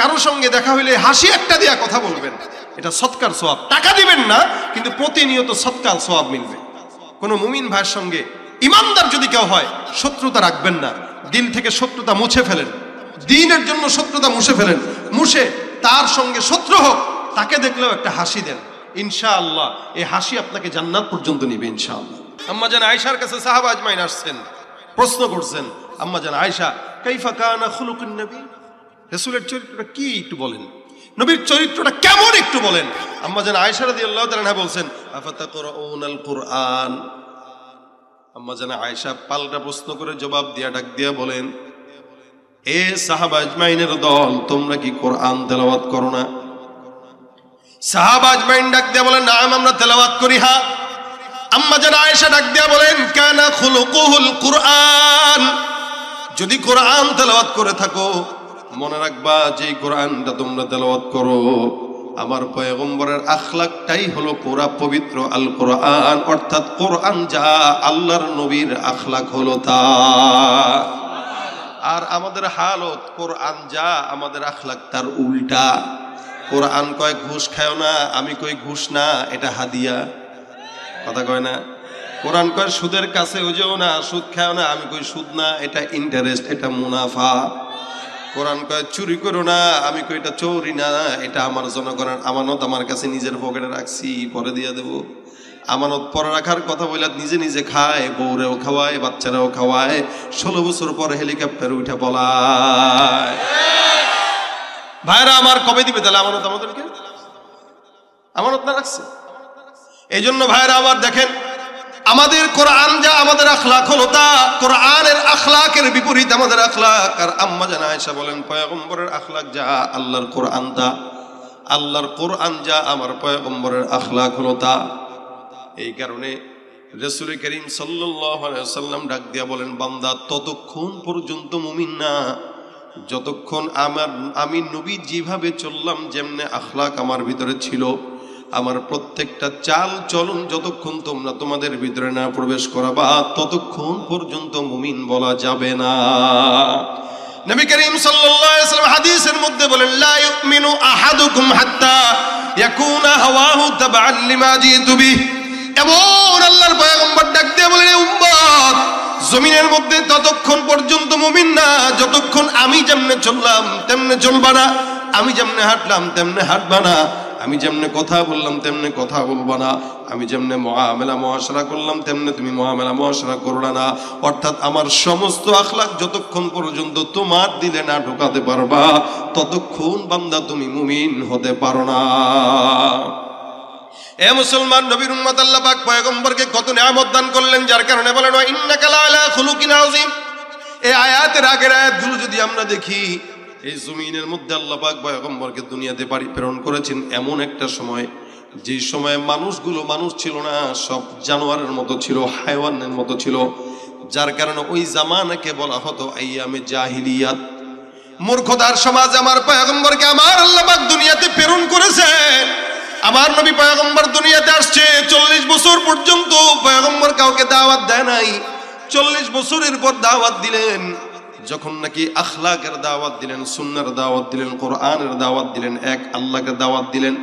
কারো সঙ্গে দেখা হইলে হাসি একটা দিয়া কথা বলবেন, এটা সৎকার সওয়াব। টাকা দিবেন না, কিন্তু প্রতিনিয়ত সৎকার সওয়াব মিলবে। কোন মুমিন ভাইয়ের সঙ্গে, ইমানদার যদি কেউ হয়, শত্রুতা রাখবেন না, দিল থেকে শত্রুতা মুছে ফেলেন, দ্বীনের জন্য শত্রুতা মুছে ফেলেন, মুছে তার সঙ্গে শত্রু হোক, তাকে দেখলেও একটা হাসি দেন, ইনশাআল্লাহ এই হাসি আপনাকে জান্নাত পর্যন্ত নিবে ইনশাআল্লাহ। আম্মা জান আয়েশার কাছে সাহাবা আজমাইন আসছেন, প্রশ্ন করছেন, আম্মা জান আয়েশা কাইফা কানা খুলুকুন নবী, রাসূলের চরিত্রটা কি একটু বলেন, নবীর চরিত্রটা কেমন একটু বলেন। আম্মা জান আয়েশা রাদিয়াল্লাহু তাআলা আনহা বলছেন আফাতাকরাউনাল কুরআন। আম্মা জান আয়েশা পাল্টা প্রশ্ন করে জবাব দিয়া ডাক দিয়া বলেন, এ সাহাবা আজমাইনের দল, তোমরা কি কোরআন তেলাওয়াত করো না? সাহাবা আজমাইন ডাক দিয়া বলেন, নাম আমরা তেলাওয়াত করি। হ্যাঁ। আম্মা জান আয়েশা ডাক দিয়া বলেন, কানা খুলুকুহুল কুরআন, যদি কোরআন তেলাওয়াত করে থাকো, মনে রাখবা যে কোরআনটা তোমরা তেলাওয়াত করো, আমার পয়গম্বরের আখলাকটাই হলো পুরা পবিত্র আল কোরআন, অর্থাৎ কোরআন যা আল্লাহর নবীর আখলাক হলো তা। আর আমাদের হালত, কোরআন যা আমাদের আখলাক তার উল্টা। কোরআন কয় ঘুষ খায় না, আমি কই ঘুষ না, এটা হাদিয়া, কথা কয় না। কোরআন কয় সুদের কাছে ওজেও না, সুদ খায় না, আমি কই সুদ না, এটা ইন্টারেস্ট, এটা মুনাফা। কোরআন কয় চুরি করো না, আমি কই এটা চোরি না, এটা আমার জনগণের আমানত, আমার কাছে নিজের পকেটে রাখছি, পরে দিয়ে দেব। আমানত পরে রাখার কথা বলে নিজে নিজে খায়, বউরেও খাওয়ায়, বাচ্চারাও খাওয়ায়, 16 বছর পর হেলিকপ্টার উঠে পলায়। ভাইরা আমার, কবে দিবে তাহলে আমানত আমাদেরকে? আমানত না রাখছে। এই জন্য ভাইরা আমার দেখেন, আমাদের কোরআন যা আমাদের আখলাক হলো তা, কোরআনের আখলাকের বিপরীত আমাদের আখলাক। আর আম্মা জান আয়েশা বলেন, পয়গম্বরের আখলাক যা আল্লাহর কোরআন তা, আল্লাহর কোরআন যা আমার পয়গম্বরের আখলাক হলো তা। এই কারণে রাসূল করিম সাল্লাল্লাহু আলাইহি ওয়াসাল্লাম ডাক দিয়া বলেন, বান্দা ততক্ষণ পর্যন্ত মুমিন না যতক্ষণ আমি নবী যেভাবে চললাম, যেমনে আখলাক আমার ভিতরে ছিল, আমার প্রত্যেকটা চাল চলন যতক্ষণ তোমরা তোমাদের ভিতরে না প্রবেশ করাবা, ততক্ষণ পর্যন্ত মুমিন বলা যাবে না। নবী করিম সাল্লাল্লাহু আলাইহি ওয়াসাল্লাম হাদিসের মধ্যে বলেন, লা ইউমিনু আহাদুকুম হাত্তা ইয়াকুনা হাওয়াহু তাবআন লিমা জিতু বিহি। এমন আল্লাহর পয়গম্বর ডাক দিয়ে বলেন, উম্মত, জমিনের মধ্যে ততক্ষণ পর্যন্ত মুমিন না যতক্ষণ আমি যেমনে চললাম তেমনে চলবা না, আমি যেমনে হাঁটলাম তেমনে হাঁটবা না, আমি যেমনে কথা বললাম তেমনে কথা বলবা না, আমি যেমনে মুআমালা মুআশারা করলাম তেমনে তুমি মুআমালা মুআশারা করবা না। অর্থাৎ আমার সমস্ত আখলাক যতক্ষণ পর্যন্ত তোমার দিলে না ঢোকাতে পারবা, ততক্ষণ বান্দা তুমি মুমিন হতে পারো না। এ মুসলমান, নবীর উম্মত, আল্লাহ পাক পয়গম্বরকে কত নিয়ামত দান করলেন, যার কারণে বলেন ইন্নাকা লাআলা খুলুকিন আযীম। এই আয়াতের আগের আয়াতগুলো যদি আমরা দেখি, এই জমিনের মধ্যে আল্লাহ পাক পয়গম্বরকে দুনিয়াতে প্রেরণ করেছেন এমন একটা সময়, যে সময় মানুষগুলো মানুষ ছিল না, সব জানোয়ারের মতো ছিল, হায়ওয়ানের মতো ছিল, যার কারণে ওই জামানাকে বলা হতো আইয়ামে জাহিলিয়াত, মূর্খতার সমাজ। আমার পয়গম্বরকে আমার আল্লাহ পাক দুনিয়াতে প্রেরণ করেছেন। আমার নবী পয়গম্বর দুনিয়াতে আসছে, 40 বছর পর্যন্ত পয়গম্বর কাউকে দাওয়াত দেয় নাই। 40 বছরের পর দাওয়াত দিলেন, যখন নাকি আখলাকের দাওয়াত দিলেন, সুন্নাহর দাওয়াত দিলেন, কোরআনের দাওয়াত দিলেন, এক আল্লাহকে দাওয়াত দিলেন,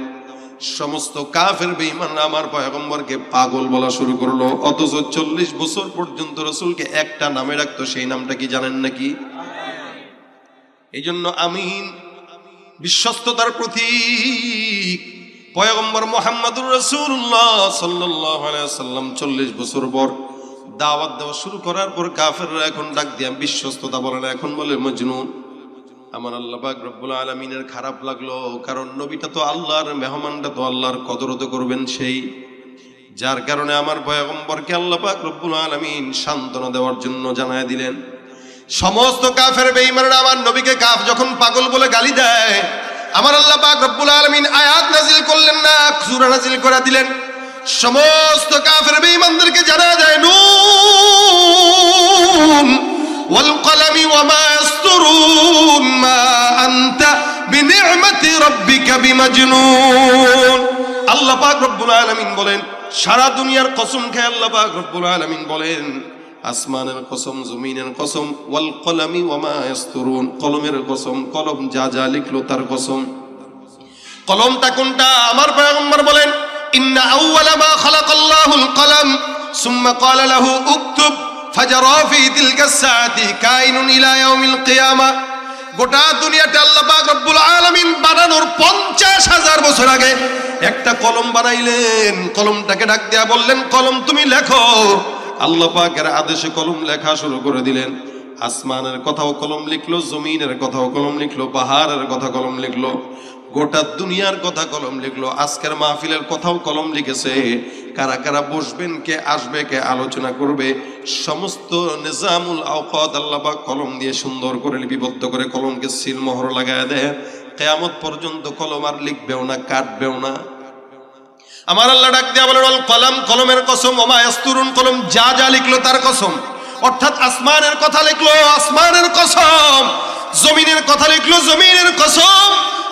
সমস্ত কাফের বেঈমানরা আমার পয়গম্বরকে পাগল বলা শুরু করলো। অথচ 40 বছর পর্যন্ত রাসূলকে একটা নামে রাখতো, সেই নামটা কি জানেন নাকি? এই জন্য আমিন বিশ্বস্ততার প্রতীক পয়গম্বর মুহাম্মদুর রাসূলুল্লাহ সাল্লাল্লাহু আলাইহি ওয়াসাল্লাম 40 বছর পর দাওয়াত দেওয়া শুরু করার পর কাফেররা এখন ডাক দিয়া বিশ্বস্ততা বলে না, এখন বলে মজনুন। আমার আল্লাহ পাক রব্বুল আলামিনের খারাপ লাগলো, কারণ নবীটা তো আল্লাহর মেহমানটা তো আল্লাহর কদরত করবেন সেই, যার কারণে আমার পয়গম্বরকে আল্লাহ পাক রব্বুল আলামিন সান্ত্বনা দেওয়ার জন্য জানায় দিলেন। সমস্ত কাফের বেঈমানরা আমার নবীকে কাফ যখন পাগল বলে গালি দেয়, আমার আল্লাহ পাক রব্বুল আলামিন আয়াত নাযিল করলেন না, সূরা নাযিল করে দিলেন। সমস্ত কাফের বেঈমানদেরকে জানা যায়, নুন ওয়াল কলামি ওয়া মা ইয়াসতুরুন মা আনতা বিনি'মাতি রাব্বিকা বিমাজনুন। আল্লাহ পাক রব্বুল আলামিন বলেন, সারা দুনিয়ার কসম খেয়ে আল্লাহ পাক রব্বুল আলামিন বলেন, আসমানের কসম, জমিনের কসম, ওয়াল কলামি ওয়া মা ইয়াসতুরুন, কলমের কসম, কলম যা যা লিখলো তার কসম। কলমটা কোনটা? আমার পয়গম্বর বলেন, ইন্না আউওয়ালা মা খালাকাল্লাহুল কলম সুম্মা ক্বালা লাহু উকতুব ফাজারা ফি তিলকাস সাআতি কাইনুন ইলা ইয়াউমিল কিয়ামাহ। গোটা দুনিয়াটা আল্লাহ পাক রব্বুল আলামিন বানানোর 50,000 বছর আগে একটা কলম বানাইলেন। কলমটাকে ডাক দিয়া বললেন, কলম তুমি লেখো। আল্লাহ পাকের আদেশে কলম লেখা শুরু করে দিলেন। আসমানের কথাও কলম লিখলো, জমিনের কথাও কলম লিখলো, পাহাড়ের কথা কলম লিখলো, গোটা দুনিয়ার কথা কলম লিখলো। আজকের মাহফিলের কথাও কলম লিখেছে। কারা কারা বসবেন, কে আসবে, কে আলোচনা করবে, সমস্ত নিজামুল আওকাত আল্লাহ পাক কলম দিয়ে সুন্দর করে লিপিবদ্ধ করে কলমকে সিল মোহর লাগায় দেয়। কিয়ামত পর্যন্ত কলম আর লিখবেও না, কাটবেও না। আমার আল্লাহ ডাক দিয়া বলেন, আল কলম, কলমের কসম, ওয়া মা ইয়াসতুরুন, কলম যা যা লিখলো তার কসম। অর্থাৎ আসমানের কথা লিখলো, আসমানের কসম, জমিনের কথা লিখলো, জমিনের কসম,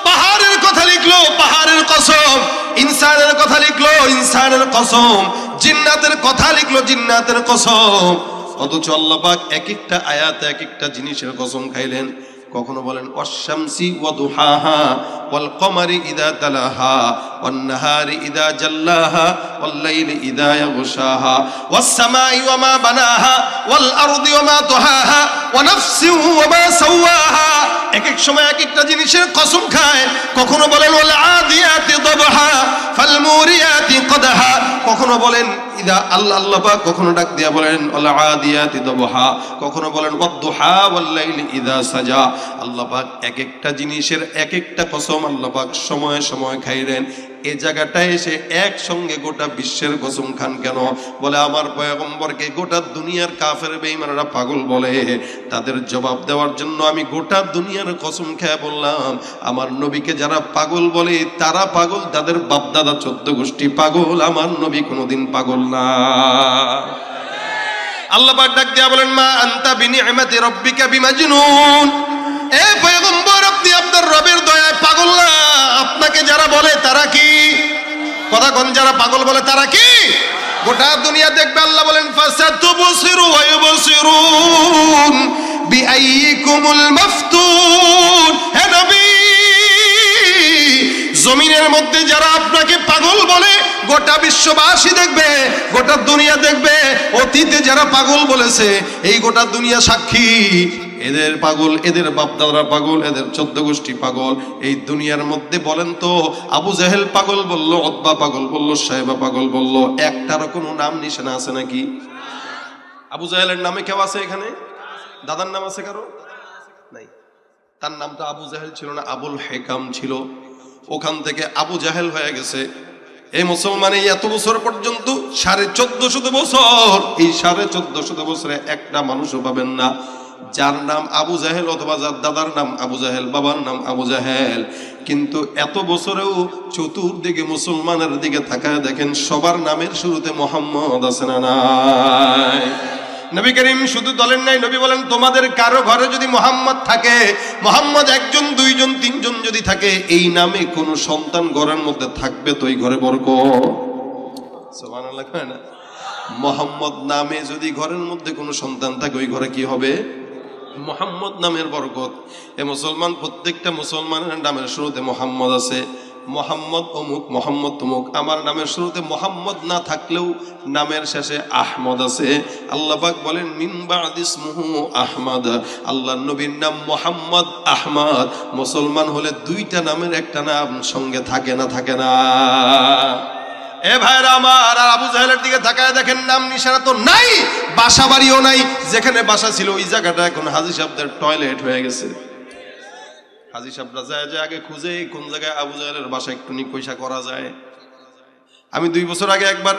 পাহাড়ের কথা লিখলো, পাহাড়ের কসম, ইনসানের কথা লিখলো, ইনসানের কসম, জিন্নাতের কথা লিখলো, জিন্নাতের কসম। অথচ আল্লাহ পাক এক একটা আয়াতে এক একটা জিনিসের কসম খাইলেন। কখনো বলেন ওয়াশ-শামসি ওয়া দুহাহা ওয়াল কমারি ইযা তালাহা ওয়ান নাহারি ইযা জাল্লাহা ওয়াল লাইলি ইযা ইয়াগশাহা ওয়াস সামাই ওয়া মা বানাহা ওয়াল আরদি ওয়া মা তুহাহা ওয়া নাফসিন ওয়া মা সাওয়াহা। এক এক সময় এক একটা জিনিসের কসম খায়। কখনো বলেন ওয়াল আদিয়াতি দবহা ফাল মুরিয়াতি কদহা। কখনো বলেন ইদা আল্লাহ পাক কখনো ডাক দিয়া বলেন ওয়াল আদিয়াতি দবহা, কখনো বলেন ওয়াদ-দুহা ওয়াল লাইলি ইযা সাজা। আল্লাহ পাক এক একটা জিনিসের এক একটা কসম আল্লাহ পাক সময়ে সময়ে খাইলেন। এই জায়গাটায় এসে একসঙ্গে গোটা বিশ্বের কসম খান কেন? বলে আমার পয়গম্বরকে গোটা দুনিয়ার কাফের বেঈমানরা পাগল বলে। তাদের জবাব দেওয়ার জন্য আমি গোটা দুনিয়ার কসম খেয়ে বললাম, আমার নবীকে যারা পাগল বলে তারা পাগল, তাদের বাপদাদা 14 গোষ্ঠী পাগল, আমার নবী কোনোদিন পাগল না। আল্লাহ পাক ডাক দিয়া বলেন, মা আনতা বিনিআমাতি রাব্বিকা বিমাজনুন। এ পয়গম্বর, আপনি আপনার রবের দয়ায় পাগল না। আপনাকে যারা বলে তারা কি? কথা কোন? যারা পাগল বলে তারা কি? গোটা দুনিয়া দেখবে। আল্লাহ বলেন, ফাসাতুবসিরু ওয়া ইউবসিরুন বিআইয়িকুমুল মাফতুন। হে নবী, জমিনের মধ্যে যারা আপনাকে পাগল বলে গোটা বিশ্ববাসী দেখবে, গোটা দুনিয়া দেখবে। অতীতে যারা পাগল বলেছে এই গোটা দুনিয়া সাক্ষী। এদের পাগল, এদের বাপদাদরা পাগল, এদের 14 গোষ্ঠী পাগল। এই দুনিয়ার মধ্যে বলেন তো, আবু জাহেল পাগল বললো, উতবা পাগল বললো, সাইবা পাগল বললো, একটারও কোনো নাম নিশানা আছে নাকি? আবু জাহেলের নামে কেউ আছে এখানে? দাদার নাম আছে কারো? নাই। তার নামটা আবু জাহেল ছিল না, আবুল হেকাম ছিল। ওখান থেকে আবু জাহেল হয়ে গেছে। এই মুসলমান এই এত বছর পর্যন্ত 1450 বছর, এই 1450 বছরে একটা মানুষও পাবেন না যার নাম আবু জাহেল, অথবা যার দাদার নাম আবু জাহেল, বাবার নাম আবু জাহেল। কিন্তু এত বছরেও চতুর্দিকে মুসলমানের দিকে তাকায় দেখেন, সবার নামের শুরুতে মোহাম্মদ আছে না নাই? নবী করিম শুধু বলেন নাই, নবী বলেন, তোমাদের কারো ঘরে যদি মোহাম্মদ থাকে, মোহাম্মদ 1 জন 2 জন 3 জন যদি থাকে, এই নামে কোন সন্তান ঘরের মধ্যে থাকবে তো এই ঘরে বরকত। সুবহানাল্লাহ। না, মোহাম্মদ নামে যদি ঘরের মধ্যে কোনো সন্তান থাকে ওই ঘরে কি হবে? মোহাম্মদ নামের বরকত। এ মুসলমান, প্রত্যেকটা মুসলমানের নামের শুরুতে মোহাম্মদ আছে। মোহাম্মদ অমুক, মোহাম্মদ তমুক। আমার নামের শুরুতে মোহাম্মদ না থাকলেও নামের শেষে আহমদ আছে। আল্লাহ পাক বলেন, মিন বা'দি ইসমুহু আহমদ। আল্লাহর নবীর নাম মোহাম্মদ, আহমদ। মুসলমান হলে 2টা নামের একটা নাম সঙ্গে থাকে না? থাকে না? এ ভাইরা আমার, আর আবু জাহেলের দিকে তাকায় দেখেন, নাম নিশানা তো নাই, বাসা বাড়িও নাই। যেখানে বাসা ছিল ওই জায়গাটা এখন হাজী সাহেবদের টয়লেট হয়ে গেছে। হাজী সাহেবরা যায় যে আগে খুঁজে কোন জায়গায় আবু জাহেলের বাসা একটু নিকৈশা করা যায়। আমি 2 বছর আগে একবার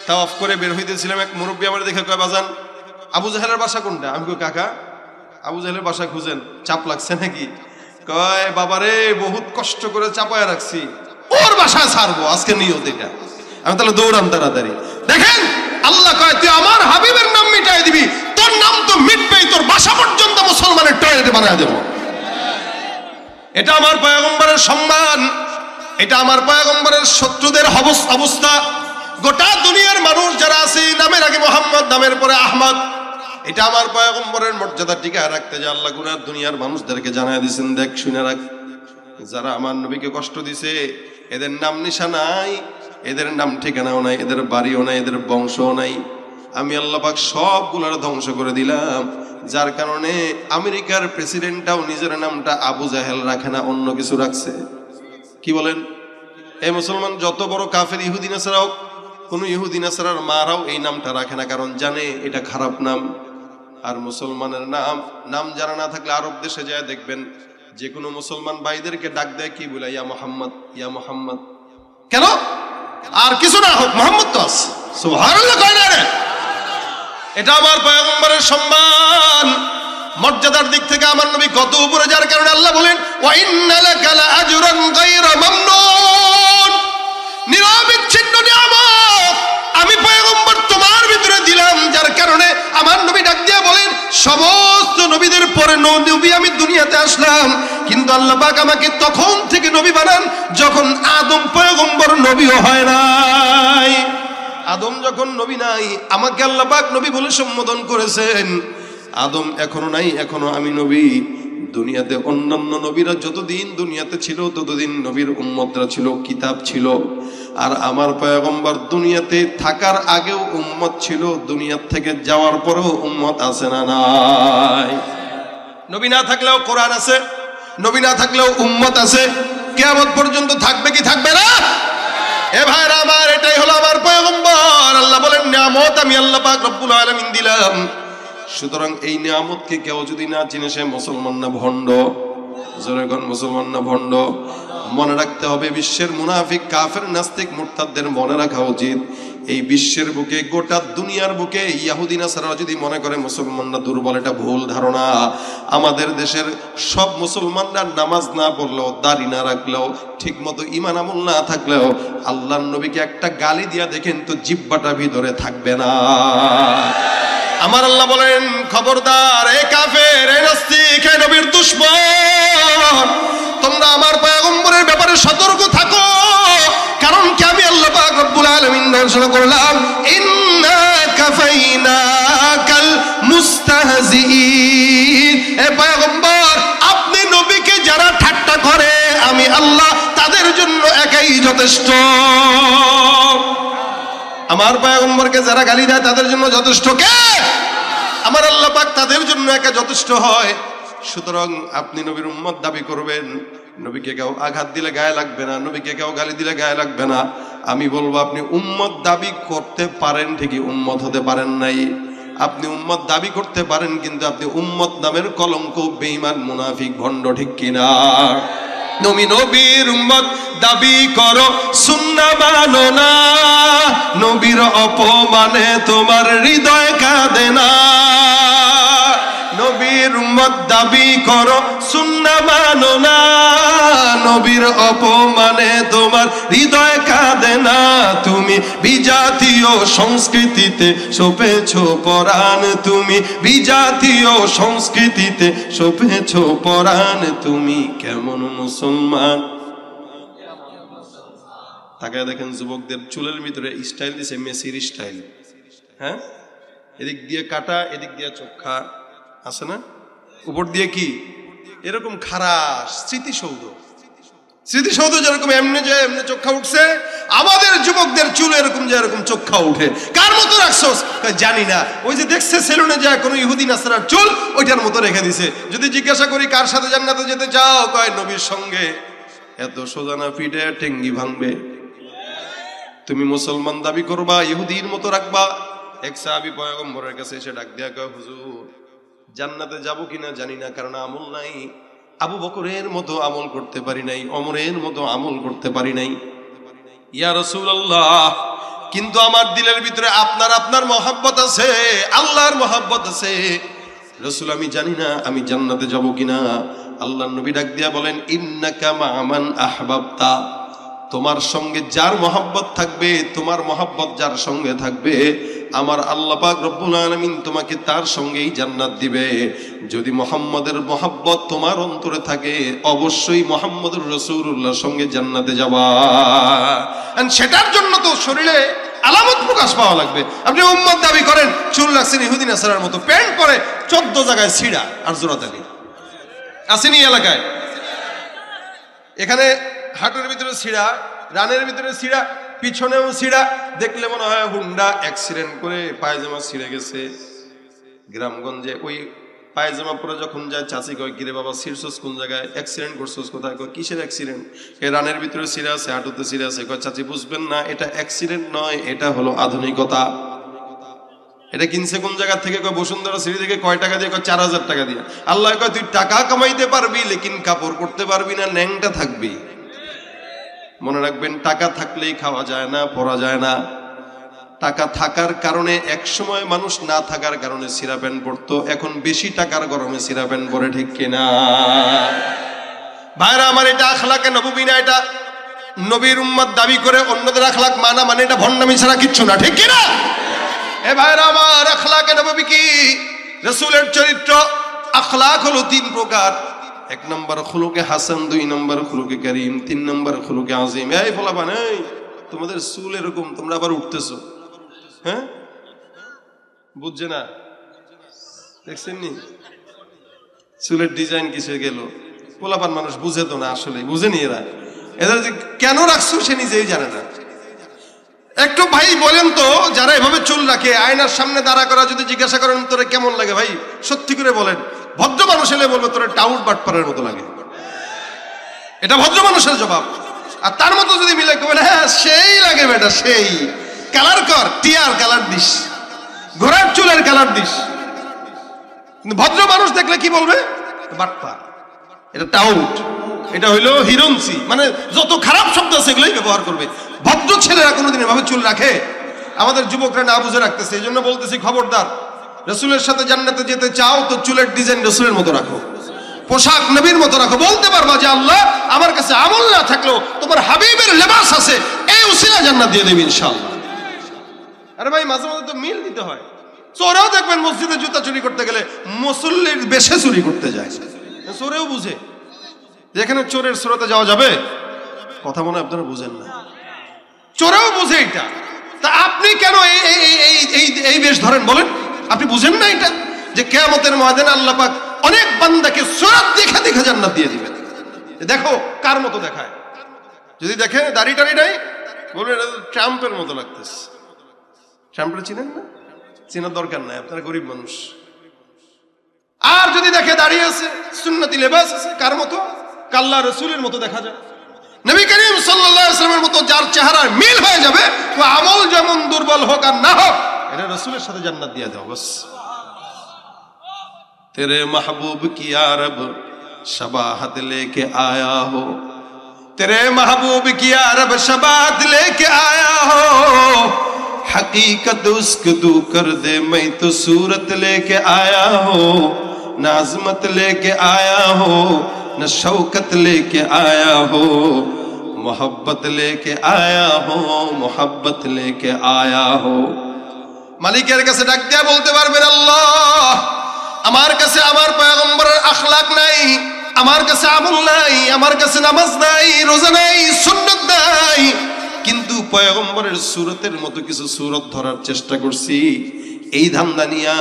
তাওয়াফ করে বের হইতেছিলাম, এক মুরব্বী আমার দেখে কয়, বাজান আবু জাহেলের বাসা কোনটা? আমি কই, কাকা আবু জাহেলের বাসা খুঁজেন, চাপ লাগছে নাকি? কয়, বাবারে বহুত কষ্ট করে চাপায় রাখছি, ওর বাসায় ছাড়বো আজকে নিয়ত এটা। আমি তাহলে দৌড়াম তাড়াতাড়ি। দেখেন আল্লাহ কয়, তুই আমার হাবিবের নাম মিটাই দিবি, তোর নাম তো মিটবেই, তোর বাসা পর্যন্ত মুসলমানের টয়লেটে বানায় দেব। এটা আমার পয়গম্বরের সম্মান, এটা আমার পয়গম্বরের শত্রুদের অবস্থা। গোটা দুনিয়ার মানুষ যারা আছে, নামের আগে মোহাম্মদ, নামের পরে আহমদ, এটা আমার পয়গম্বরের মর্যাদা টিকায় রাখতে যে আল্লাহ গুনার দুনিয়ার মানুষদেরকে জানায় দিয়েছেন, দেখ শুনে রাখ, যারা আমার নবীকে কষ্ট দিছে এদের নাম নিশা নাই, এদের নাম ঠিকানাও নাই, এদের বাড়িও নাই, এদের বংশও নাই। আমি আল্লাহ পাক সবগুলোর ধ্বংস করে দিলাম, যার কারণে আমেরিকার প্রেসিডেন্টটাও নিজের নামটা আবু জাহেল রাখে না, অন্য কিছু রাখছে। কি বলেন? এই মুসলমান যত বড় কাফের ইহুদি নাসারাও, কোন ইহুদি নাসারার মারাও এই নামটা রাখে না, কারণ জানে এটা খারাপ নাম। আর মুসলমানের নাম জানা না থাকলে আরব দেশে যায় দেখবেন যে কোনো মুসলমান ভাইদেরকে ডাক দেয় কি বলে, ইয়া মোহাম্মদ, ইয়া মোহাম্মদ। কেন? আর কিছু না হোক, মোহাম্মদ তো আছে। সুবহানাল্লাহ কয় না রে? এটা আমার পয়গম্বরের সম্মান মর্যাদার দিক থেকে আমার নবী কত উপরে, যার কারণে আল্লাহ বলেন ওয়া ইন্না লাকা লাআজরান গায়রা মামনুন, নিরবিচ্ছিন্ন নিয়ামত আমি পয়গম্বর তোমার ভিতরে দিলাম, যার কারণে আমার নবী ডাক দিয়ে বলেন সমস্ত নবীদের পরে নবী আমি দুনিয়াতে আসলাম, কিন্তু আল্লাহ পাক আমাকে তখন থেকে নবী বানান যখন আদম পয়গম্বর নবীও হয় নাই। আদম যখন নবী নাই, আমাকে আল্লাহ পাক নবী বলে সম্বোধন করেছেন। আদম এখনো নাই, এখনো আমি নবী। দুনিয়াতে অন্যান্য নবীরা যতদিন দুনিয়াতে ছিল ততদিন নবীর উম্মতরা ছিল, কিতাব ছিল। আর আমার পয়গম্বর দুনিয়াতে থাকার আগেও উম্মত ছিল, দুনিয়া থেকে যাওয়ার পরেও উম্মত আছে না নাই? নবী না থাকলেও কোরআন আছে, নবী না থাকলেও উম্মত আছে, কিয়ামত পর্যন্ত থাকবে কি থাকবে না? এ ভাইরা আমার, এটাই হলো আমার পয়গম্বর। আল্লাহ বলেন নিয়ামত আমি আল্লাহ পাক রব্বুল আলামিন দিলাম। সুতরাং এই নিয়ামতকে কেউ যদি না চিনে সে মুসলমান না ভণ্ড। জোরে কোন মুসলমান না ভণ্ড? মনে রাখতে হবে, বিশ্বের মুনাফিক কাফের নাস্তিক মুরতাদদের মনে রাখা উচিত, এই বিশ্বের বুকে, গোটা দুনিয়ার বুকে ইহুদি নাসারা যদি মনে করে মুসলমানরা দুর্বল, এটা ভুল ধারণা। আমাদের দেশের সব মুসলমানরা নামাজ না পড়লেও, দাড়ি না রাখলেও, ঠিক মতো ঈমান আমল না থাকলেও আল্লাহর নবীকে একটা গালি দিয়া দেখেন তো জিহ্বাটা ভিতরে থাকবে না। আমার আল্লাহ বলেন খবরদার এ কাফের, এ নাস্তিক, এ নবীর দুশমন, তোমরা আমার পয়গম্বরের ব্যাপারে সতর্ক থাকো। কারণ কি আমি আল্লাহ পাক রব্বুল আলামিন ঘোষণা করলাম ইন্না কাফাইনাকাল মুস্তাহজিইন, এ পয়গম্বর আপনি নবীকে যারা ঠাট্টা করে আমি আল্লাহ তাদের জন্য একাই যথেষ্ট। আমার পয়গম্বরকে যারা গালি দেয় তাদের জন্য যথেষ্ট কে? আমার আল্লাহ পাক তাদের জন্য একা যথেষ্ট হয়। সুতরাং আপনি নবীর উম্মত দাবি করবেন, নবীকে কেউ আঘাত দিলে গায়ে লাগবে না, নবীকে কেউ গালি দিলে গায়ে লাগবে না। আমি বলবো আপনি উম্মত দাবি করতে পারেন ঠিকই, উম্মত হতে পারেন নাই। আপনি উম্মত দাবি করতে পারেন, কিন্তু আপনি উম্মত নামের কলঙ্ক, বেঈমান, মুনাফিক, ভণ্ড, ঠিক কিনা? তুমি নবীর উম্মত দাবি করো, সুন্নাহ মানো না, নবীর অপমানে তোমার হৃদয় কাঁদে না। নবীর উম্মত দাবি করো, সুন্নাহ মানো না, নবীর অপমানে তোমার হৃদয় কাঁদে না। তুমি বিজাতীয় সংস্কৃতিতে সপেছো পরাণ, তুমি বিজাতীয় সংস্কৃতিতে সপেছো পরাণ, তুমি কেমন মুসলমান? তাকায় দেখেন যুবকদের চুলের ভিতরে স্টাইল দিছে মেসির স্টাইল। হ্যাঁ, এদিক দিয়ে কাটা, এদিক দিয়ে চোখা আছে না, উপর দিয়ে কি এরকম খারাস স্মৃতিসৌধ। স্মৃতিসৌধ যেরকম এমনি যে এমনি চোখা উঠছে, আমাদের যুবকদের চুল এরকম যে এরকম চোখা উঠে। কার মতো রাখছস? জানি না, ওই যে দেখছে সেলুনে যায় কোনো ইহুদি নাসারার চুল ওইটার মতো রেখে দিছে। যদি জিজ্ঞাসা করি কার সাথে জান্নাতে যেতে চাও, কয় নবীর সঙ্গে। এত সোজানা পিঠে টেঙ্গি ভাঙবে। তুমি মুসলমান দাবি করবা, ইহুদির মতো রাখবা। এক সাহাবী পয়গম্বরের কাছে এসে ডাক দিয়া কয় হুজুর জান্নাতে যাব কিনা জানি না, কারণ আমল নাই। আবু বকরের মতো আমল করতে পারি নাই, ওমরের মতো আমল করতে পারি নাই। ইয়া রাসূলুল্লাহ, কিন্তু আমার দিলের ভিতরে আপনার আপনার মহব্বত আছে, আল্লাহর মহব্বত আছে। রাসূল আমি জানি না আমি জান্নাতে যাব কিনা। আল্লাহর নবী ডাক দিয়া বলেন ইন্নাকা মা'মান আহবাবতা, তোমার সঙ্গে যার মহব্বত থাকবে, তোমার মহব্বত যার সঙ্গে থাকবে, আমার আল্লাহ পাক রব্বুল আলামিন তোমাকে তার সঙ্গেই জান্নাত দিবে। যদি মুহাম্মদের মহব্বত তোমার অন্তরে থাকে, অবশ্যই মুহাম্মদুর রাসূলুল্লাহর সঙ্গে জান্নাতে যাবা। আর সেটার জন্য তো শরীরে আলামত প্রকাশ পাওয়া লাগবে। আপনি উম্মত দাবি করেন, চুল রাখছেন ইহুদি নাসারার মতো, প্যান্ট পরে 14 জায়গায় ছিঁড়া আর জোড়াতালি আসেনি এলাকায়। এখানে হাঁটুর ভিতরে ছিঁড়া, রানের ভিতরে ছিঁড়া, পিছনেও ছিঁড়া, দেখলে মনে হয় হুন্ডা অ্যাক্সিডেন্ট করে পায়জামা ছিঁড়ে গেছে। গ্রামগঞ্জে ওই পায়জামা পরে যখন যায়, চাচি কয় কিরে বাবা ছিঁড়ছস কোন জায়গায়, অ্যাক্সিডেন্ট করছস কোথায়? কয় কিসের অ্যাক্সিডেন্ট? এই রানের ভিতরে ছিঁড়ে আছে, হাঁটুতে ছিঁড়ে আছে। কয় চাচি বুঝবেন না, এটা অ্যাক্সিডেন্ট নয়, এটা হলো আধুনিকতা। এটা কিনছে কোন জায়গা থেকে? কয় বসুন্ধরা সিঁড়ি থেকে। কয় টাকা দিয়ে? কয় 4000 টাকা দিয়ে। আল্লাহ কয় তুই টাকা কামাইতে পারবি, লেকিন কাপড় করতে পারবি না, ন্যাংটা থাকবি। মনে রাখবেন, টাকা থাকলেই খাওয়া যায় না, পরা যায় না। টাকা থাকার কারণে এক সময় মানুষ না থাকার কারণে সিরা প্যান্ট পরতো, এখন বেশি টাকার গরমে সিরা প্যান্ট পরে, ঠিক কিনা ভাইরা আমার? এটা আখলাকে নববী না, এটা নবীর উম্মত দাবি করে অন্যদের আখলাক মানা মানে এটা ভণ্ডামি ছাড়া কিচ্ছু না, ঠিক কিনা? এ ভাইরা আমার, আখলাকে নববী কি? রাসূলের চরিত্র আখলাক হলো 3 প্রকার। 1 নম্বর খুলুকে হাসান, 2 নম্বর খুলুকে করিম, 3 নম্বর খুলুকে আজিম। এই ফলাবান, এই তোমাদের চুল এরকম, তোমরা আবার উঠতেছো, হ্যাঁ? বুঝছে না? দেখছেন নি চুলের ডিজাইন কিসে গেল? পোলাপান মানুষ বুঝে তো না, আসলে বুঝেনি এরা। এদের যে কেন রাখছো সে নিজেই জানে না। একটু ভাই বলেন তো, যারা এভাবে চুল রাখে, আয়নার সামনে দাঁড়া করা যদি জিজ্ঞাসা করেন তোরে কেমন লাগে ভাই, সত্যি করে বলেন। ভদ্র মানুষ এলে বলবে তোরে টাউট বাটপারের মতো লাগে। এটা ভদ্র মানুষের জবাব। আর তার মতো যদি মিলে বলে হ্যাঁ সেই লাগে বেটা, সেই কালার কর, টিয়ার কালার দিস, ঘোড়ার চুলের কালার দিস। কিন্তু ভদ্র মানুষ দেখলে কি বলবে? বাটপার, এটা টাউট, এটা হইলো হিরঞ্চি, মানে যত খারাপ শব্দ আছে এগুলোই ব্যবহার করবে। ভদ্র ছেলেরা কোনোদিন এভাবে চুল রাখে? আমাদের যুবকরা না বুঝে রাখতেছে, এই জন্য বলতেছি খবরদার, রাসূলের সাথে জান্নাতে যেতে চাও তো চুলের ডিজাইন রাসূলের মতো রাখো, পোশাক নবীর মতো রাখো। বলতে পারবা যে আল্লাহ আমার কাছে আমল না থাকলেও তোমার হাবিবের লেবাস আছে, এই উসিলা জান্নাত দিয়ে দেবে ইনশাআল্লাহ। আরে ভাই মাঝে মাঝে তো মিল দিতে হয়। চোরেও দেখবেন মসজিদে জুতা চুরি করতে গেলে মুসল্লির বেশে চুরি করতে যায়, চোরেও বুঝে যেখানে চোরের সুরতে যাওয়া যাবে। কথা মনে আপনারা বুঝেন না, চোরেও বুঝে এটা। তা আপনি কেন এই বেশ ধরেন বলেন? আপনি বুঝেন না এটা যে কিয়ামতের ময়দানে আল্লাহ পাক অনেক বান্দাকে সুরাত দেখে দেখে জান্নাত দিয়ে দিবেন। দেখো কার মতো দেখায়। যদি দেখে দাড়ি টাড়ি নাই, বলবেন এটা ট্রাম্পের মতো লাগতেছে। ট্রাম্পের চিনেন না? চেনার দরকার নাই, আপনারা গরিব মানুষ। আর যদি দেখে দাঁড়িয়ে আছে, সুন্নতি লেবাস আছে, কার মতো? আল্লাহ রাসূলের মতো দেখা যায়। নবী করিম সাল্লাল্লাহু আলাইহি ওয়াসাল্লামের মতো যার চেহারার মিল হয়ে যাবে, ও আমল যেমন দুর্বল হোক আর না হোক, এটা রাসূলের সাথে জান্নাত দিয়ে দাও বাস। तेरे महबूब की यारब शबाहत लेके आया हो, तेरे महबूब की यारब शबाहत लेके आया हो, हकीकत उसको तू कर दे, मैं तो सूरत लेके आया हो, न अज़मत लेके आया हो, न शौकत लेके आया हो, मोहब्बत लेके आया हो, मोहब्बत लेके आया हो। মালিকের কাছে ডাক দিয়া বলতে পারবেন, আল্লাহ আমার কাছে আমার পয়গম্বরের আখলাক নাই, আমার কাছে আমল নাই, আমার কাছে নামাজ নাই, রোজা নাই, সুন্নাত নাই, কিন্তু পয়গম্বরের সুরতের মতো কিছু সুরত ধরার চেষ্টা করছি। এই ধান্দা নিয়া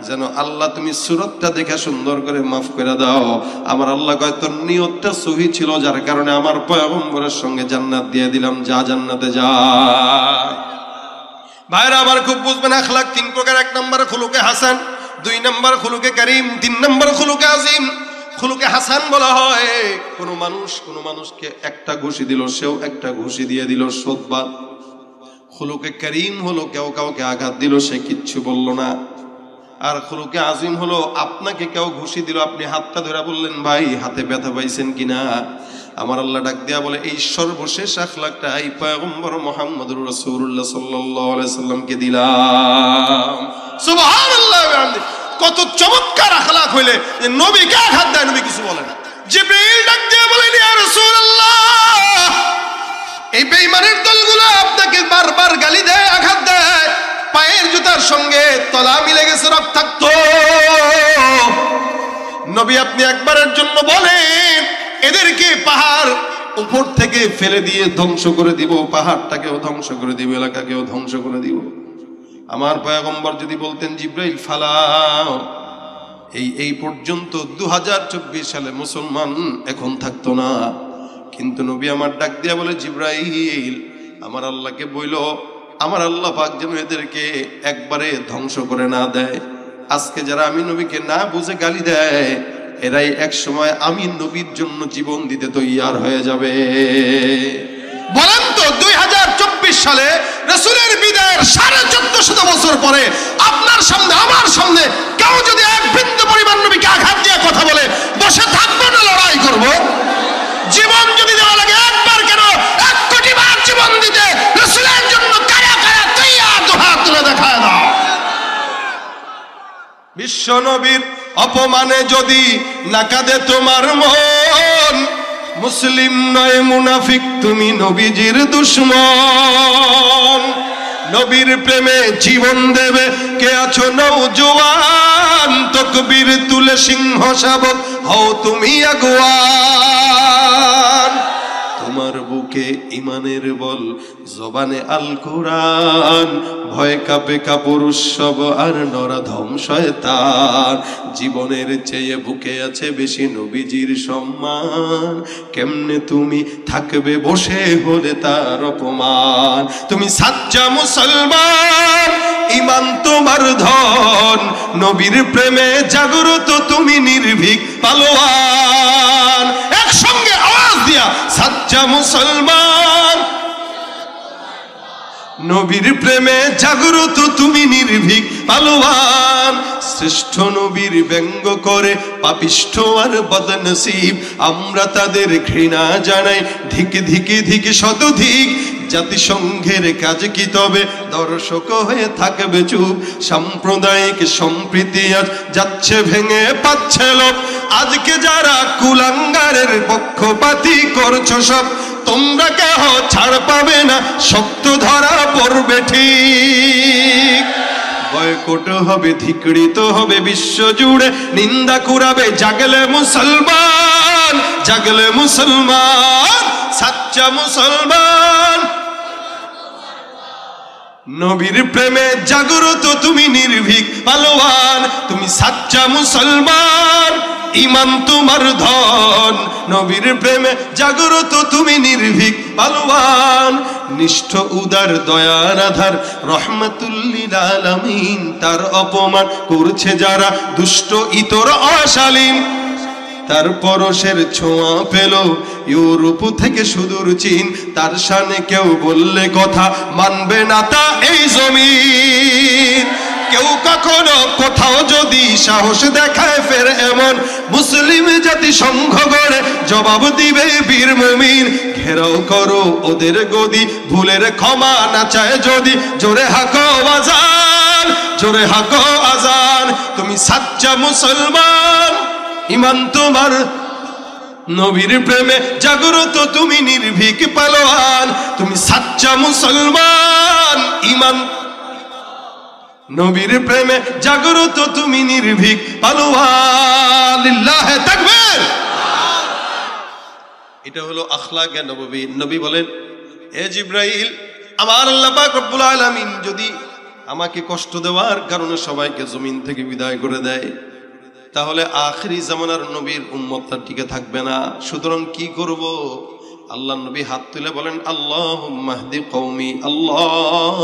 যেন আল্লাহ তুমি সুরতটা দেখে সুন্দর করে মাফ করে দাও। আমার আল্লাহ কয় তোর নিয়তটা সহি ছিল, যার কারণে আমার পয়গম্বরের সঙ্গে জান্নাত দিয়ে দিলাম, যা জান্নাতে যা। ভাইরা আবার খুব বুঝবেন, আখলাক 3 প্রকার। 1 নম্বর খুলুকে হাসান, 2 নম্বর খুলুকে করিম, 3 নম্বর খুলুকে আজিম। খুলুকে হাসান বলা হয় কোন মানুষকে একটা ঘুষি দিল, সেও একটা ঘুষি দিয়ে দিল, সদবাদ। খুলুকে করিম হলো কেউ কাউকে আঘাত দিল, সে কিচ্ছু বলল না। আর খুলুকে আজিম হলো আপনাকে কেউ ঘুষি দিল, আপনি হাতটা ধরে বললেন ভাই হাতে ব্যথা পাইছেন কিনা। আমার আল্লাহ ডাক দিয়া বলে এই সর্বশেষ আখলাকটা এই পয়গম্বর মুহাম্মদুর রাসূলুল্লাহ সাল্লাল্লাহু আলাইহি সাল্লামকে দিলাম। সুবহানাল্লাহ। কত চমৎকার আখলাক হইলে যে নবীকে আঘাত দেয়, নবী কিছু বলে না। জিবরিল ডাক দিয়া বলেন ইয়া রাসূলুল্লাহ, এই বেঈমানের দলগুলো আপনাকে বারবার গালি দেয়, আঘাত দেয়, পায়ের জুতার সঙ্গে তলা মিলে গেছে রক্তাক্ত। নবী আপনি একবারের জন্য বলেন এদেরকে পাহাড় উপর থেকে ফেলে দিয়ে ধ্বংস করে দিব, পাহাড়টাকেও ধ্বংস করে দিব, এলাকাকেও ধ্বংস করে দিব। আমার পয়গম্বর যদি বলতেন জিব্রাইল ফালাও, এই পর্যন্ত 2024 সালে মুসলমান এখন থাকতো না। কিন্তু নবী আমার ডাক দিয়া বলে, জিব্রাইল আমার আল্লাহকে বইল, আমার আল্লাহ পাক যেন এদেরকে একবারে ধ্বংস করে না দেয়। আজকে যারা আমি নবীকে না বুঝে গালি দেয়, এরাই এক সময় আমি নবীর জন্য জীবন দিতে তৈয়ার হয়ে যাবে। বলেন তো 2024 সালে রাসূলের বিদায়ের 1450 বছর পরে আপনার সামনে আমার সামনে কেউ যদি এক বিন্দু পরিমাণ নবীকে আঘাত দিয়ে কথা বলে, বসে থাকবো না লড়াই করব? জীবন যদি দেওয়া লাগে একবার কেন 1 কোটি বার জীবন দিতে রাসূলের জন্য কারা কারা তৈয়ার, দুহাত তুলে দেখায় দাও। বিশ্ব নবীর অপমানে যদি না কাঁদে তোমার মন, মুসলিম নয় মুনাফিক তুমি নবীজির দুশমন। নবীর প্রেমে জীবন দেবে কে আছো নওজোয়ান, তাকবীর তুলে সিংহ শাবক হও তুমি আগুয়ান। তোমার বুকে ইমানের বল, জবানে আল কোরআন, ভয় কাঁপে কাপুরুষ সব আর নরাধম শয়তান। জীবনের চেয়ে বুকে আছে বেশি নবীজির সম্মান, কেমনে তুমি থাকবে বসে হলে তার অপমান। তুমি সাচ্চা মুসলমান, ইমান তোমার ধন, নবীর প্রেমে জাগ্রত তুমি নির্ভীক পালোয়ান। একসঙ্গে আওয়াজ দিয়া সাচ্চা মুসলমান, নবীর প্রেমে জাগ্রত তুমি নির্ভীক পালোয়ান। শ্রেষ্ঠ নবীর ব্যঙ্গ করে পাপিষ্ঠ আর বদনসিব, আমরা তাদের ঘৃণা জানাই ধিক ধিকে ধিক শতধিক। জাতিসংঘের কাজ কি তবে দর্শক হয়ে থাকবে চুপ, সাম্প্রদায়িক সম্প্রীতি আজ যাচ্ছে ভেঙে পাচ্ছে লোক। আজকে যারা কুলাঙ্গারের পক্ষপাতী করছো সব, তোমরা কেহ ছাড় পাবে না, শক্ত ধরা পড়বে ঠিক। বয়কট হবে, ধিকৃত হবে বিশ্ব জুড়ে, নিন্দা কুড়াবে জাগলে মুসলমান, জাগলে মুসলমান, সাচ্চা মুসলমান। নবীর প্রেমে জাগ্রত তুমি নির্ভীক পালোয়ান, তুমি সাচ্চা মুসলমান, ইমান তোমার ধন, নবীর প্রেমে জাগ্রত তুমি নির্ভীক পালোয়ান। নিষ্ঠ উদার দয়ার আধার রহমাতুল লিল আলামিন, তার অপমান করছে যারা দুষ্ট ইতর অশালীন। তার পরশের ছোঁয়া পেল ইউরোপ থেকে সুদূর চীন, তার শানে কেউ বললে কথা মানবে না তা এই জমিন। কেউ কখনো কোথাও যদি সাহস দেখায় ফের এমন, মুসলিম জাতি সংঘ গড়ে জবাব দিবে বীর মুমিন। ঘেরাও করো ওদের গদি, ভুলের ক্ষমা না চায় যদি, জোরে হাকো আজান, জোরে হাকো আজান। তুমি সাচ্চা মুসলমান, ইমান তোমার, নবীর প্রেমে জাগ্রত তুমি নির্ভীক পালোয়ান। তুমি সাচ্চা মুসলমান, ইমান, নবীর প্রেমে জাগ্রত তুমি নির্ভীক পালোয়ান। লিল্লাহে তাকবীর। এটা হলো আখলাকে নববী। নবী বলেন, হে জিব্রাইল, আমার আল্লাহ পাক রব্বুল আলামিন যদি আমাকে কষ্ট দেওয়ার কারণে সবাইকে জমিন থেকে বিদায় করে দেয়, তাহলে আখিরি জামানার নবীর উম্মতটা টিকে থাকবে না। সুতরাং কি করব? আল্লাহ নবী হাত তুলে বলেন, আল্লাহুম্মা হদি কওমি, আল্লাহ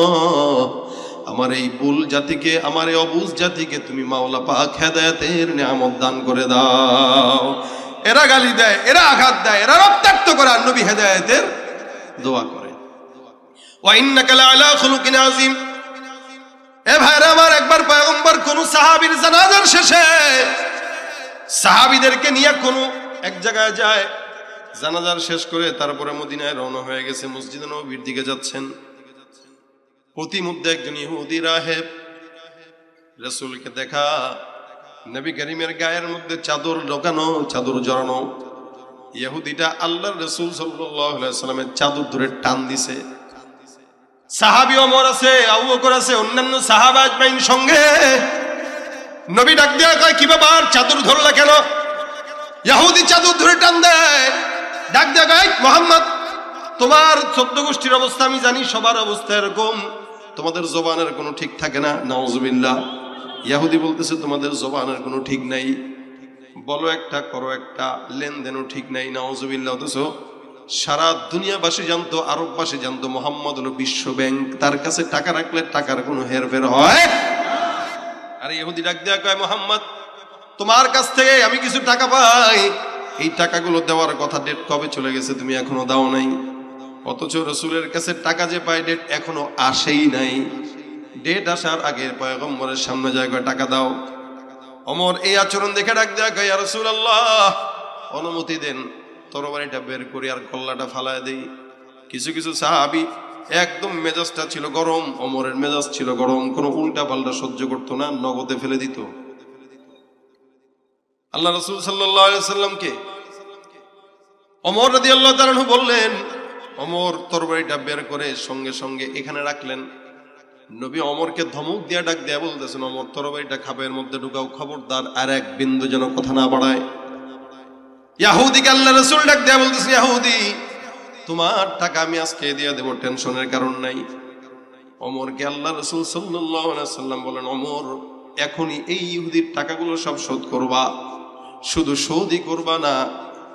আমার এই বুল জাতিকে, আমার এই অবুঝ জাতিকে তুমি মাওলা পাক হেদায়েতের নিয়ামত দান করে দাও। এরা গালি দেয়, এরা আঘাত দেয়, এরা রক্তাক্ত করে, আর নবী হেদায়েতের দোয়া করে। ওয়া ইন্নাকা লাআলা খুলুকিন আযীম। এ ভাইরা আমার, একবার পয়গম্বর কোন সাহাবীর জানাজার শেষে সাহাবীদেরকে নিয়ে কোন এক জায়গায় যায়, জানাজার শেষ করে তারপরে মদিনায় রওনা হয়ে গেছে, মসজিদে নববীর দিকে যাচ্ছেন। প্রতিমধ্যে একজন ইহুদি রাহেব রাসূলকে দেখা, নবী করিমের গায়ের মধ্যে চাদর ঢোকানো, চাদর জড়ানো। ইহুদিটা আল্লাহর রাসূল সাল্লাল্লাহু আলাইহি ওয়াসাল্লামের চাদর ধরে টান দিছে। সাহাবী ওমর আছে, আবু বকর আছে, অন্যান্য সাহাবা আজমাইন সঙ্গে। নবী ডাক দেয়া কয়, কি ব্যাপার, চাদর ধরলা কেন? ইহুদি চাদর ধরে টান দেয়। ডাক দেয় মোহাম্মদ, তোমার 14 গোষ্ঠীর অবস্থা আমি জানি, সবার অবস্থা এরকম, তোমাদের জবানের কোনো ঠিক থাকে না। নাউজুবিল্লাহ। ইহুদি বলতেছে তোমাদের জবানের কোনো ঠিক নাই, বলো একটা করো একটা, লেনদেনও ঠিক নাই। নাউজুবিল্লাহ। অথচ সারা দুনিয়াবাসী জানতো, আরববাসী জানতো মোহাম্মদ হলো বিশ্ব ব্যাংক, তার কাছে টাকা রাখলে টাকার কোনো হেরফের হয়। আর ইহুদি ডাক দেয়া কয় মোহাম্মদ, তোমার কাছ থেকে আমি কিছু টাকা পাই, এই টাকাগুলো দেওয়ার কথা, ডেট কবে চলে গেছে, তুমি এখনো দাও নাই। অথচ রাসূলের কাছে টাকা যে পায়, ডেট এখনো আসেই নাই। ডেট আসার আগে পয়গম্বরের সামনে যায় টাকা দাও। ওমর এই আচরণ দেখে ডাক দেয়া কয়, ইয়া রাসূলুল্লাহ, অনুমতি দেন, তরবারিটা বের করি আর কল্লাটা ফালায় দেই। কিছু কিছু সাহাবী একদম মেজাজটা ছিল গরম, ওমরের মেজাজ ছিল গরম, কোনো উল্টা পাল্টা সহ্য করতো না, নগদে ফেলে দিত। আল্লাহ রাসূল সাল্লাল্লাহু আলাইহি ওয়াসাল্লামকে ওমর রাদিয়াল্লাহু তাআলা আনহু বললেন, ওমর তরবারিটা বের করে সঙ্গে সঙ্গে এখানে রাখলেন। নবী ওমরকে ধমক দিয়া ডাক দেয়া বলতেছেন, ওমর তরবারিটা খাপের মধ্যে ঢুকাও, খবরদার আর এক বিন্দু যেন কথা না বাড়ায়। ইহুদিকে আল্লাহ রাসূল ডাক দেয়া বলতেছেন, ইহুদি, তোমার টাকা আমি আজকে দিয়ে দেব, টেনশনের কারণ নাই। ওমরকে আল্লাহ রাসূল সাল্লাল্লাহু আলাইহি ওয়াসাল্লাম বলেন, ওমর এখনই এই ইহুদির টাকাগুলো সব শোধ করবা। শুধু শোধই করবা না,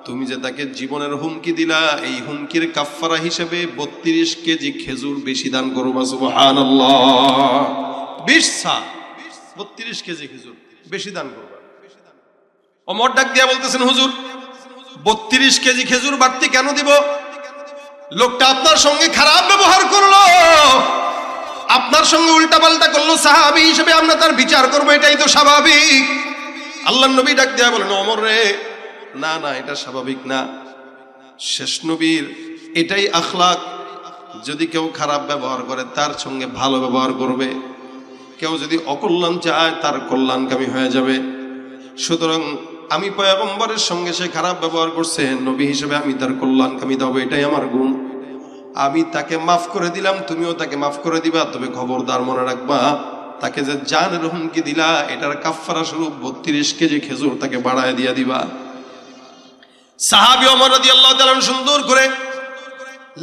তুমি যে তাকে জীবনের হুমকি দিলা, এই হুমকির কাফফারা হিসেবে 32 কেজি খেজুর বেশি দান করবা। সুবহানাল্লাহ। 20 সা 32 কেজি খেজুর বেশি দান করবা। ওমর ডাক দিয়া বলতেছেন, হুজুর 32 কেজি খেজুর বাড়তি কেন দিব? লোকটা আপনার সঙ্গে খারাপ ব্যবহার করলো, আপনার সঙ্গে উল্টাপাল্টা করলো, সাহাবী হিসেবে আমরা তার বিচার করবো, এটাই তো স্বাভাবিক। আল্লাহর নবী ডাক দেয়া বলেন, ওমর রে, না না, এটা স্বাভাবিক না। শেষ নবীর এটাই আখলাক, যদি কেউ খারাপ ব্যবহার করে তার সঙ্গে ভালো ব্যবহার করবে, কেউ যদি অকল্যাণ চায় তার কল্যাণকামী হয়ে যাবে। সুতরাং আমি পয়গম্বরের সঙ্গে সে খারাপ ব্যবহার করছে, নবী হিসেবে আমি তার কল্যাণকামী দেব, এটাই আমার গুণ। আমি তাকে মাফ করে দিলাম, তুমিও তাকে মাফ করে দিবা। তবে খবরদার মনে রাখবা, তাকে যে জানের হুমকি দিলা, এটার কাফফারা স্বরূপ 32 কেজি খেজুর তাকে বাড়ায় দিয়া দিবা। সাহাবী ওমর রাদিয়াল্লাহু তাআলা সুন্দর করে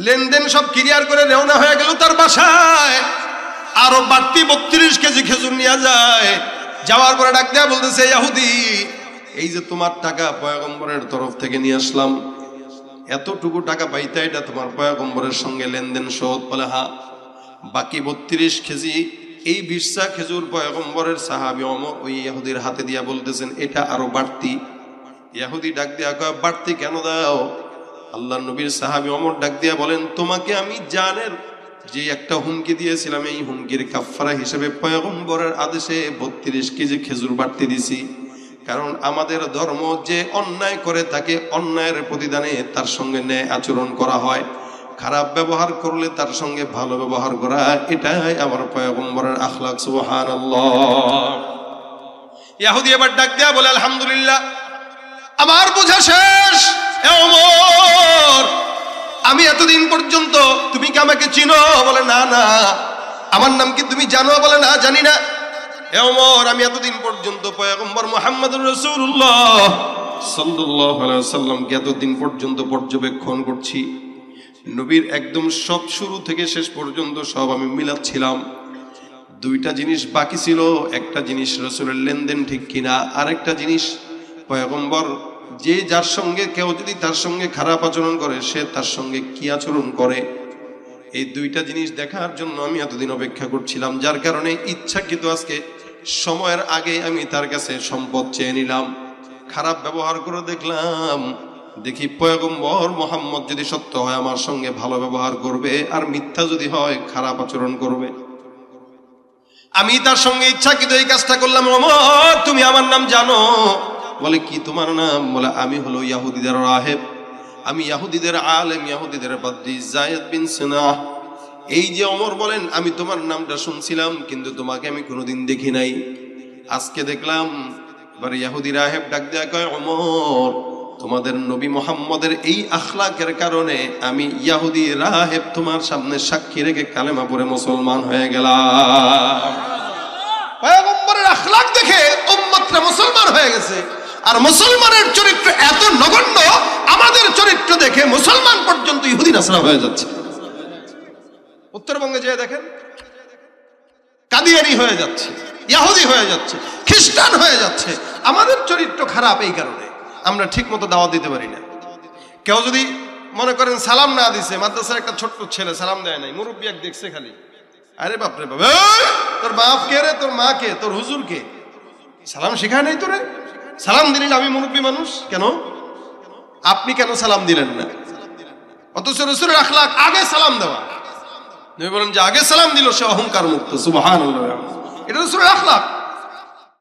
লেনদেন সব ক্লিয়ার করে রওনা হয়ে গেল তার বাসায়। আরো বাড়তি 32 কেজি খেজুর নিয়ে যায়। যাওয়ার পরে ডাক দেয়া বলতেছে, ইহুদি, এই যে তোমার টাকা পয়গম্বরের তরফ থেকে নিয়ে আসলাম, এতটুকু টাকা পাইতে, এটা তোমার পয়গম্বরের সঙ্গে লেনদেন শোধ? বলে হ্যাঁ। বাকি 32 কেজি এই 20 সা খেজুর পয়গম্বরের সাহাবী ওমর ওই ইহুদির হাতে দিয়া বলতেছেন, এটা আরো বাড়তি। ইহুদি ডাক দিয়া কয়, বাড়তি কেন দাও? আল্লাহর নবীর সাহাবী ওমর ডাক দিয়া বলেন, তোমাকে আমি জানের যে একটা হুমকি দিয়েছিলাম, এই হুমকির কাফফারা হিসেবে পয়গম্বরের আদেশে 32 কেজি খেজুর বাড়তি দিছি। কারণ আমাদের ধর্ম যে অন্যায় করে তাকে অন্যায়ের প্রতিদানে তার সঙ্গে ন্যায় আচরণ করা হয়, খারাপ ব্যবহার করলে তার সঙ্গে ভালো ব্যবহার করা, এটাই আমার পয়গম্বরের আখলাক। সুবহানাল্লাহ। ইহুদি এবার ডাক দেয়া বলে, আলহামদুলিল্লাহ, আমার বোঝা শেষ। ওমর, আমি এতদিন পর্যন্ত, তুমি কি আমাকে চিনো? বলে না না। আমার নাম কি তুমি জানো? বলে না, জানি না। ওমর, আমি এতদিন পর্যন্ত পয়গম্বর মুহাম্মদুর রাসূলুল্লাহ সাল্লাল্লাহু আলাইহি ওয়াসাল্লামকে এতদিন পর্যন্ত পর্যবেক্ষণ করছি। নবীর একদম সব শুরু থেকে শেষ পর্যন্ত সব আমি মিলাচ্ছিলাম। দুইটা জিনিস বাকি ছিল, একটা জিনিস রাসূলের লেনদেন ঠিক কিনা, আরেকটা জিনিস পয়গম্বর যে যার সঙ্গে কেউ যদি তার সঙ্গে খারাপ আচরণ করে, সে তার সঙ্গে কি আচরণ করে। এই দুইটা জিনিস দেখার জন্য আমি এতদিন অপেক্ষা করছিলাম, যার কারণে ইচ্ছাকৃত আজকে সময়ের আগে আমি তার কাছে সম্পদ চেয়ে নিলাম। খারাপ ব্যবহার করে দেখলাম, দেখি পয়গম্বর মুহাম্মদ যদি সত্য হয় আমার সঙ্গে ভালো ব্যবহার করবে, আর মিথ্যা যদি হয় খারাপ আচরণ করবে। আমি তার সঙ্গে ইচ্ছাকৃত এই কাজটা করলাম। ওমর, তুমি আমার নাম জানো? বলে কি তোমার নাম? বলে আমি হলো ইহুদিদের রাহেব, আমি ইহুদিদের আলেম, ইহুদিদের পাদ্রী যায়েদ বিন সিনাহ। এই যে ওমর বলেন, আমি তোমার নামটা শুনছিলাম কিন্তু তোমাকে আমি কোনোদিন দেখি নাই, আজকে দেখলাম। এবার ইহুদি রাহেব ডাক দেয়া কয়, ওমর, তোমাদের নবী মুহাম্মদের এই আখলাকের কারণে আমি ইহুদি রাহেব তোমার সামনে সাক্ষী রেখে কালেমা পড়ে মুসলমান হয়ে গেলাম। পয়গম্বরের আখলাক দেখে উম্মতরা মুসলমান হয়ে গেছে। আর মুসলমানের চরিত্র এত নগণ্য, আমাদের চরিত্র দেখে মুসলমান পর্যন্ত ইহুদি নাসরা হয়ে যাচ্ছে। উত্তরবঙ্গে যেয়ে দেখেন, কাদিয়ানি হয়ে যাচ্ছে, ইহুদি হয়ে যাচ্ছে, খ্রিস্টান হয়ে যাচ্ছে। আমাদের চরিত্র খারাপ, এই কারণে আমরা ঠিক মতো দাওয়াত দিতে পারি না। কেউ যদি মনে করেন সালাম না দিছে, মাদ্রাসার একটা ছোট্ট ছেলে সালাম দেয় নাই, মুরব্বী এক দেখছে খালি, আরে বাপরে বাপ, তোর বাপ কে রে, তোর মা কে, তোর হুজুর কে, সালাম শেখায় নাই তোরে, সালাম দিলেন আমি মুরব্বী মানুষ, কেন আপনি কেন সালাম দিলেন না? অথচ রাসূলের আখলাক আগে সালাম দেওয়া। নবী বলেন যে আগে সালাম দিল সে অহংকার মুক্ত। সুবহানাল্লাহ, এটা রাসূলের আখলাক।